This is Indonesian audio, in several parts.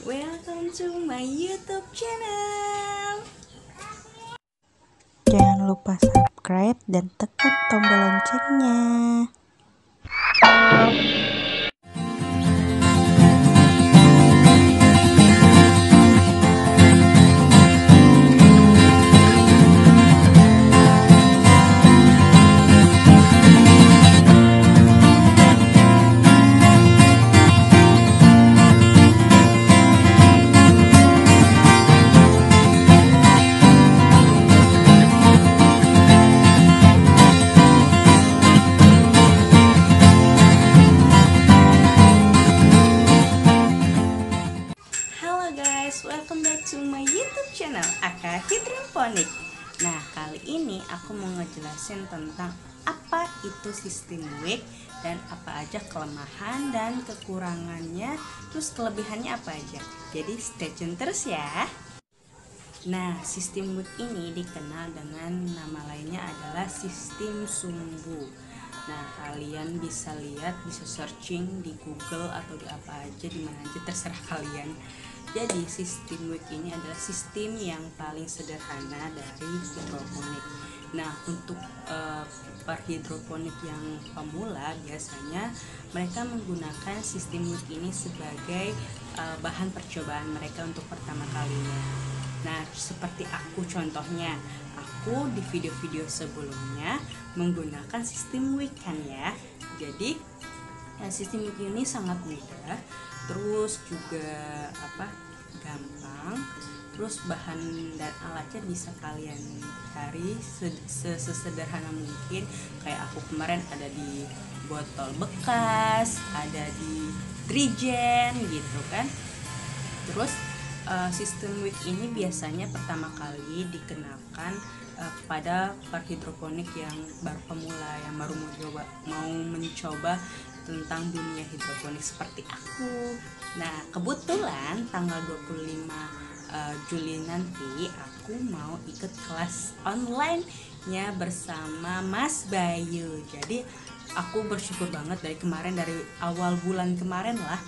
Welcome to my YouTube channel. Jangan lupa subscribe dan tekan tombol loncengnya. Halo guys, welcome back to my YouTube channel Aka Hidroponik. Nah, kali ini aku mau ngejelasin tentang apa itu sistem week dan apa aja kelemahan dan kekurangannya, terus kelebihannya apa aja. Jadi stay tune terus ya. Nah, sistem week ini dikenal dengan nama lainnya adalah sistem sumbu. Nah, kalian bisa lihat, bisa searching di Google atau di apa aja, di mana aja terserah kalian. Jadi, sistem week ini adalah sistem yang paling sederhana dari hidroponik. Nah, untuk perhidroponik yang pemula biasanya mereka menggunakan sistem week ini sebagai bahan percobaan mereka untuk pertama kalinya. Nah, seperti aku contohnya, aku di video-video sebelumnya menggunakan sistem week kan ya. Jadi sistem week ini sangat mudah, terus juga gampang, terus bahan dan alatnya bisa kalian cari sesederhana mungkin. Kayak aku kemarin ada di botol bekas, ada di trigen gitu kan. Terus sistem week ini biasanya pertama kali dikenakan kepada perhidroponik yang baru pemula, yang baru mau mencoba tentang dunia hidroponik seperti aku. Nah, kebetulan tanggal 25 Juli nanti aku mau ikut kelas online-nya bersama Mas Bayu. Jadi aku bersyukur banget dari kemarin, dari awal bulan kemarin lah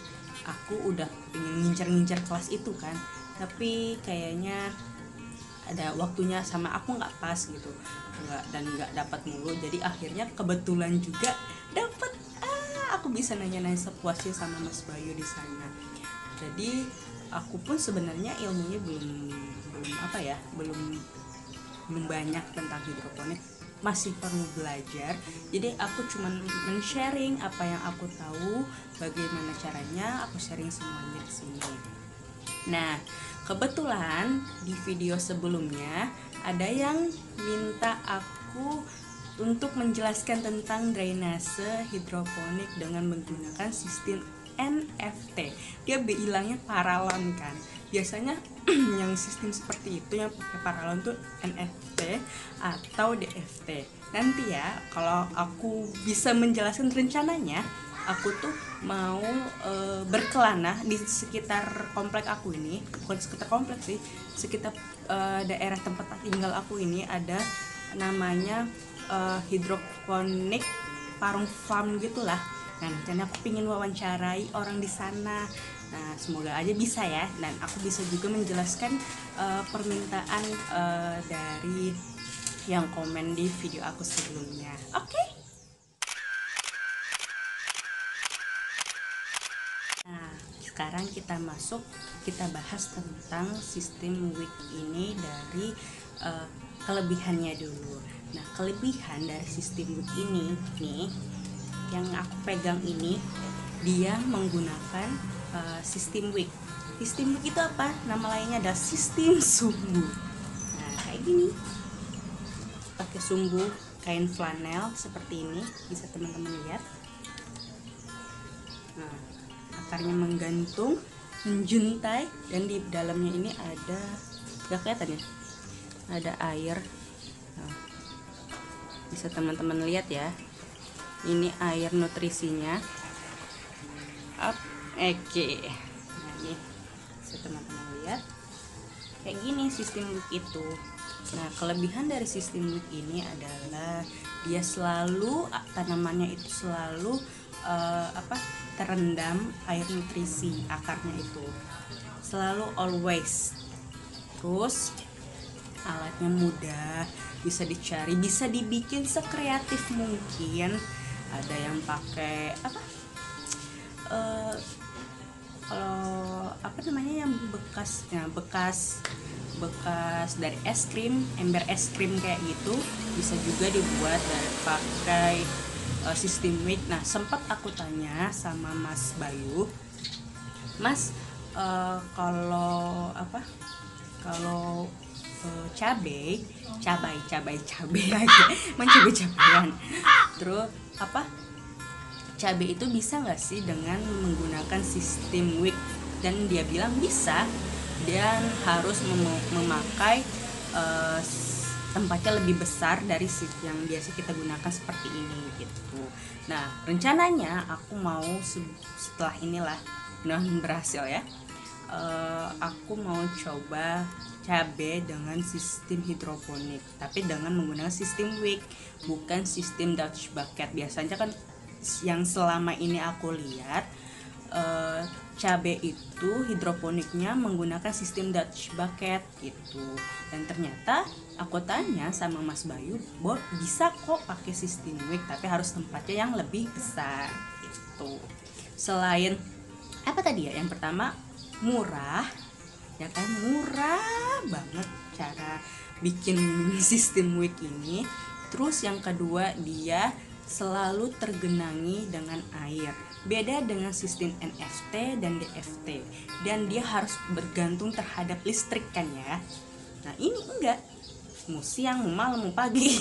aku udah pengen ngincer kelas itu kan, tapi kayaknya ada waktunya sama aku nggak pas gitu, nggak dapat mulu. Jadi akhirnya kebetulan juga dapat, aku bisa nanya-nanya sepuasnya sama Mas Bayu di sana. Jadi aku pun sebenarnya ilmunya belum banyak tentang hidroponik, masih perlu belajar. Jadi aku cuma men-sharing apa yang aku tahu, bagaimana caranya, aku sharing semuanya di sini. Nah, kebetulan di video sebelumnya ada yang minta aku untuk menjelaskan tentang drainase hidroponik dengan menggunakan sistem NFT. Dia bilangnya paralon kan. Biasanya yang sistem seperti itu yang pakai paralon tuh NFT atau DFT. Nanti ya, kalau aku bisa menjelaskan rencananya, aku tuh mau berkelana di sekitar komplek aku ini, bukan sekitar komplek sih, sekitar daerah tempat tinggal aku ini ada namanya hidroponik Parung Farm gitulah. Nah, dan aku pingin wawancarai orang di sana. Nah, semoga aja bisa ya, dan aku bisa juga menjelaskan permintaan dari yang komen di video aku sebelumnya. Oke? Nah, sekarang kita bahas tentang sistem week ini dari kelebihannya dulu. Nah, kelebihan dari sistem week ini nih, yang aku pegang ini, dia menggunakan sistem week. Sistem week itu apa? Nama lainnya adalah sistem sumbu. Nah, kayak gini, pakai sumbu kain flanel seperti ini, bisa teman-teman lihat. Nah, akarnya menggantung, menjuntai, dan di dalamnya ini ada, nggak kelihatan ya, ada air. Nah, bisa teman-teman lihat ya, ini air nutrisinya. Oke. Nah, ini bisa teman-teman lihat kayak gini sistem week itu. Nah, kelebihan dari sistem week ini adalah dia selalu, tanamannya itu selalu terendam air nutrisi akarnya itu, selalu always. Terus alatnya mudah, bisa dicari, bisa dibikin sekreatif mungkin. Ada yang pakai apa, kalau apa namanya yang bekasnya, bekas dari es krim, ember es krim kayak gitu, bisa juga dibuat dari pakai sistem wick. Nah, sempat aku tanya sama Mas Bayu, Mas, kalau apa, kalau cabai lagi mencabai-cabayan, terus apa, cabai itu bisa nggak sih dengan menggunakan sistem wick? Dan dia bilang bisa, dan harus memakai tempatnya lebih besar dari yang biasa kita gunakan seperti ini gitu. Nah, rencananya aku mau setelah inilah berhasil ya, aku mau coba cabai dengan sistem hidroponik, tapi dengan menggunakan sistem wick, bukan sistem Dutch bucket. Biasanya kan yang selama ini aku lihat, cabai itu hidroponiknya menggunakan sistem Dutch bucket gitu. Dan ternyata aku tanya sama Mas Bayu, bisa kok pakai sistem wick, tapi harus tempatnya yang lebih besar gitu. Selain apa tadi ya, yang pertama murah, ya kan, murah banget cara bikin sistem wick ini. Terus yang kedua, dia selalu tergenangi dengan air. Beda dengan sistem NFT dan DFT, dan dia harus bergantung terhadap listrik kan ya. Nah, ini enggak, mau siang, mau malam, mau pagi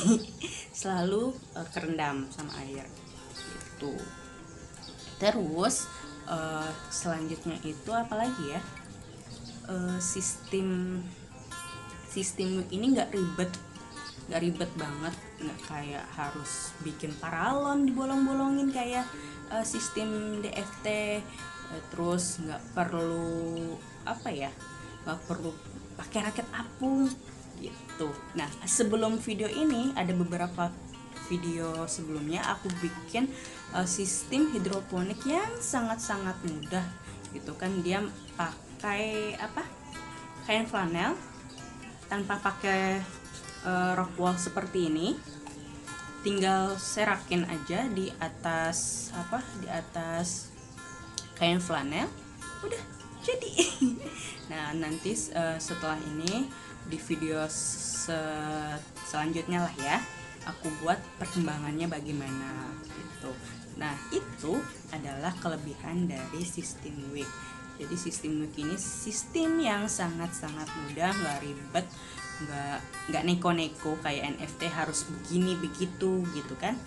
selalu kerendam sama air gitu. Terus selanjutnya itu apalagi ya, sistem wick ini nggak ribet banget, nggak kayak harus bikin paralon dibolong-bolongin kayak sistem DFT. Terus nggak perlu pakai raket apung gitu. Nah, sebelum video ini ada beberapa video sebelumnya aku bikin sistem hidroponik yang sangat-sangat mudah gitu kan. Dia pakai kain flanel tanpa pakai rock wool seperti ini, tinggal serakin aja di atas kain flanel, udah jadi. Nah, nanti setelah ini di video selanjutnya lah ya, aku buat perkembangannya bagaimana gitu. Nah, itu adalah kelebihan dari sistem wick. Jadi sistem wick ini sistem yang sangat-sangat mudah, nggak ribet, nggak neko-neko kayak NFT harus begini begitu gitu kan.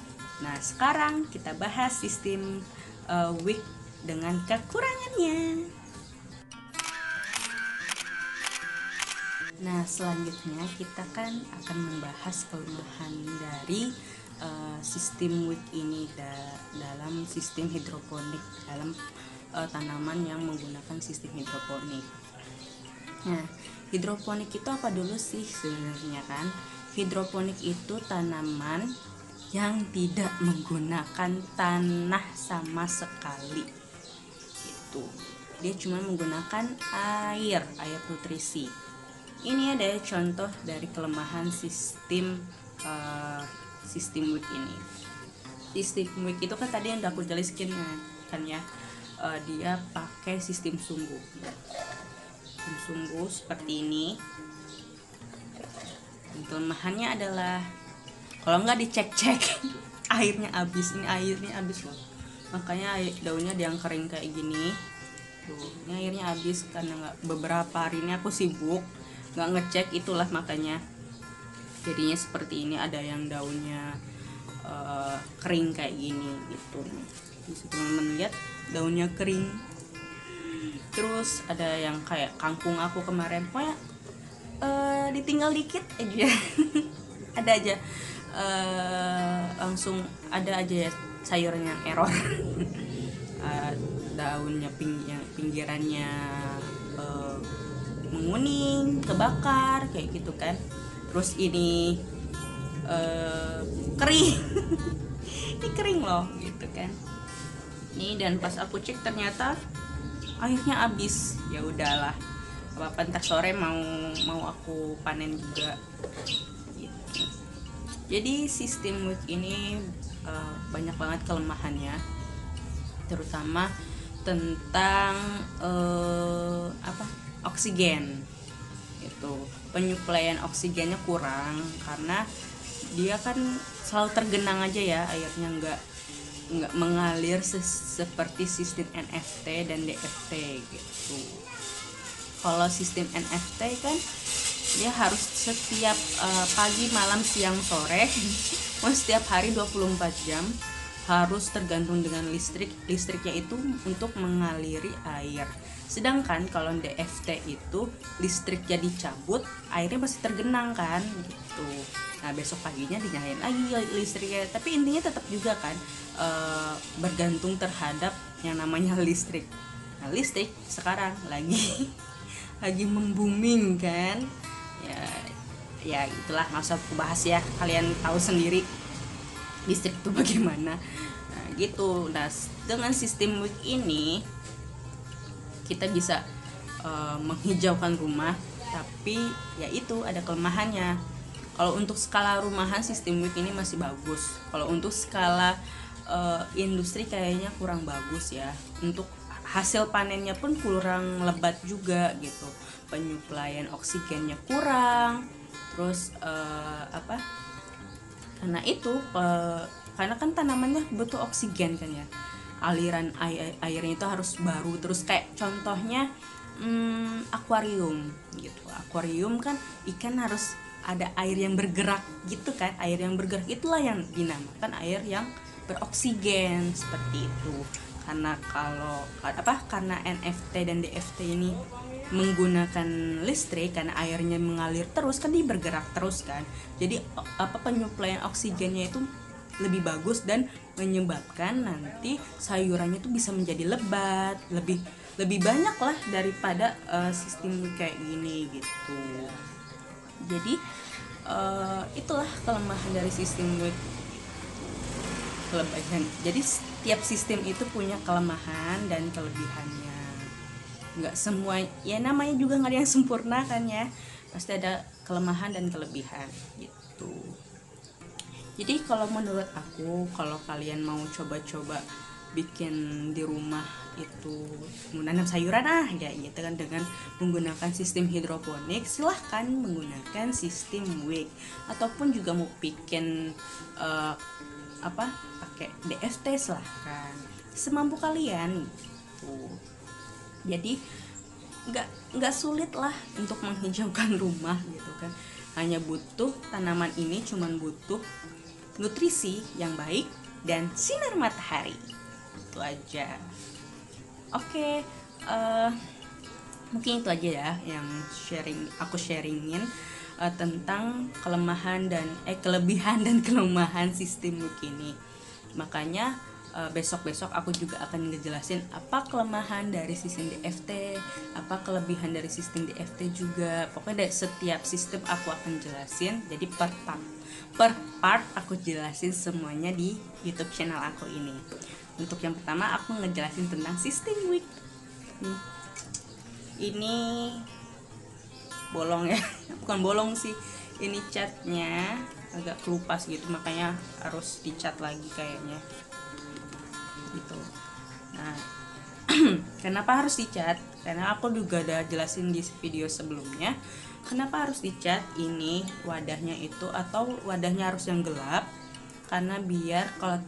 Nah, sekarang kita bahas sistem wick dengan kekurangannya. Nah, selanjutnya kita kan akan membahas kelemahan dari sistem wick ini dalam sistem hidroponik, dalam tanaman yang menggunakan sistem hidroponik. Nah, hidroponik itu apa dulu sih sebenarnya kan? Hidroponik itu tanaman yang tidak menggunakan tanah sama sekali gitu. Dia cuma menggunakan air nutrisi. Ini ada contoh dari kelemahan sistem wick ini. Sistem wick itu kan tadi yang udah aku jelaskan kan ya, dia pakai sistem sumbu seperti ini. Dan kelemahannya adalah kalau nggak dicek airnya habis. Ini airnya habis loh, makanya daunnya yang kering kayak gini tuh. Ini airnya habis karena beberapa hari ini aku sibuk nggak ngecek, itulah makanya jadinya seperti ini. Ada yang daunnya kering kayak gini gitu. Bisa teman-teman lihat daunnya kering. Terus ada yang kayak kangkung aku kemarin, pokoknya ditinggal dikit aja ada aja langsung ada aja sayurnya error. Daunnya pinggirannya menguning, kebakar kayak gitu kan. Terus ini kering ini kering loh gitu kan. nih, dan pas aku cek ternyata airnya habis. Ya udahlah, apa ntar sore mau aku panen juga gitu. Jadi sistem WIC ini banyak banget kelemahannya, terutama tentang oksigen. Itu penyuplaian oksigennya kurang karena dia kan selalu tergenang aja ya airnya, nggak mengalir seperti sistem NFT dan DFT gitu. Kalau sistem NFT kan dia harus setiap pagi, malam, siang, sore setiap hari 24 jam harus tergantung dengan listriknya itu untuk mengaliri air. Sedangkan kalau DFT itu listriknya dicabut, airnya masih tergenang kan gitu. Nah besok paginya dinyalain lagi listriknya, tapi intinya tetap juga kan bergantung terhadap yang namanya listrik. Nah listrik sekarang lagi lagi membooming kan, ya itulah, nggak usah aku bahas ya, kalian tahu sendiri listrik itu bagaimana. Nah gitu. Nah dengan sistem WIC ini kita bisa menghijaukan rumah, tapi ya itu ada kelemahannya. Kalau untuk skala rumahan sistem WIC ini masih bagus. Kalau untuk skala industri kayaknya kurang bagus ya. Untuk hasil panennya pun kurang lebat juga gitu. Penyuplaian oksigennya kurang. Terus karena itu karena kan tanamannya butuh oksigen kan ya, aliran airnya itu harus baru. Terus kayak contohnya akuarium gitu. Akuarium kan ikan harus ada air yang bergerak gitu kan. Air yang bergerak itulah yang dinamakan air yang beroksigen, seperti itu. Karena karena NFT dan DFT ini menggunakan listrik, karena airnya mengalir terus kan, dia bergerak terus kan. Jadi penyuplaian oksigennya itu lebih bagus dan menyebabkan nanti sayurannya itu bisa menjadi lebat, lebih banyak lah daripada sistem kayak gini gitu. Jadi itulah kelemahan dari sistem WIC. Jadi setiap sistem itu punya kelemahan dan kelebihannya. Nggak semua, ya namanya juga nggak ada yang sempurna kan ya, pasti ada kelemahan dan kelebihan gitu. Jadi kalau menurut aku, kalau kalian mau coba-coba bikin di rumah itu menanam sayuran ya gitu kan dengan menggunakan sistem hidroponik, silahkan menggunakan sistem WIC. Ataupun juga mau bikin pakai DFT, silahkan, semampu kalian gitu. Jadi nggak sulit lah untuk menghijaukan rumah gitu kan. Hanya butuh tanaman ini cuman butuh nutrisi yang baik dan sinar matahari, itu aja. Oke, mungkin itu aja ya yang aku sharingin tentang kelebihan dan kelemahan sistem WIC ini. Makanya besok-besok aku juga akan ngejelasin apa kelemahan dari sistem DFT, apa kelebihan dari sistem DFT juga. Pokoknya dari setiap sistem aku akan jelasin. Jadi per part aku jelasin semuanya di YouTube channel aku ini. Untuk yang pertama aku ngejelasin tentang sistem WIC. Ini bolong ya, bukan bolong sih, ini catnya agak kelupas gitu, makanya harus dicat lagi kayaknya gitu. Nah kenapa harus dicat? Karena aku juga udah jelasin di video sebelumnya kenapa harus dicat. Ini wadahnya itu, atau wadahnya harus yang gelap, karena biar kalau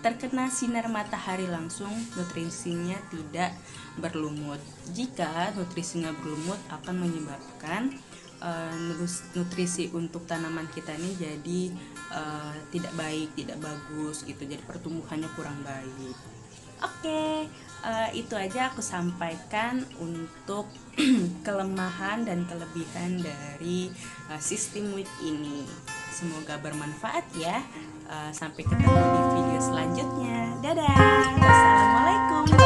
terkena sinar matahari langsung nutrisinya tidak berlumut. Jika nutrisinya berlumut akan menyebabkan nutrisi untuk tanaman kita ini jadi tidak baik, tidak bagus gitu. Jadi pertumbuhannya kurang baik. Oke, itu aja aku sampaikan untuk kelemahan dan kelebihan dari sistem WIC ini. Semoga bermanfaat ya. Sampai ketemu di video selanjutnya. Dadah. Wassalamualaikum.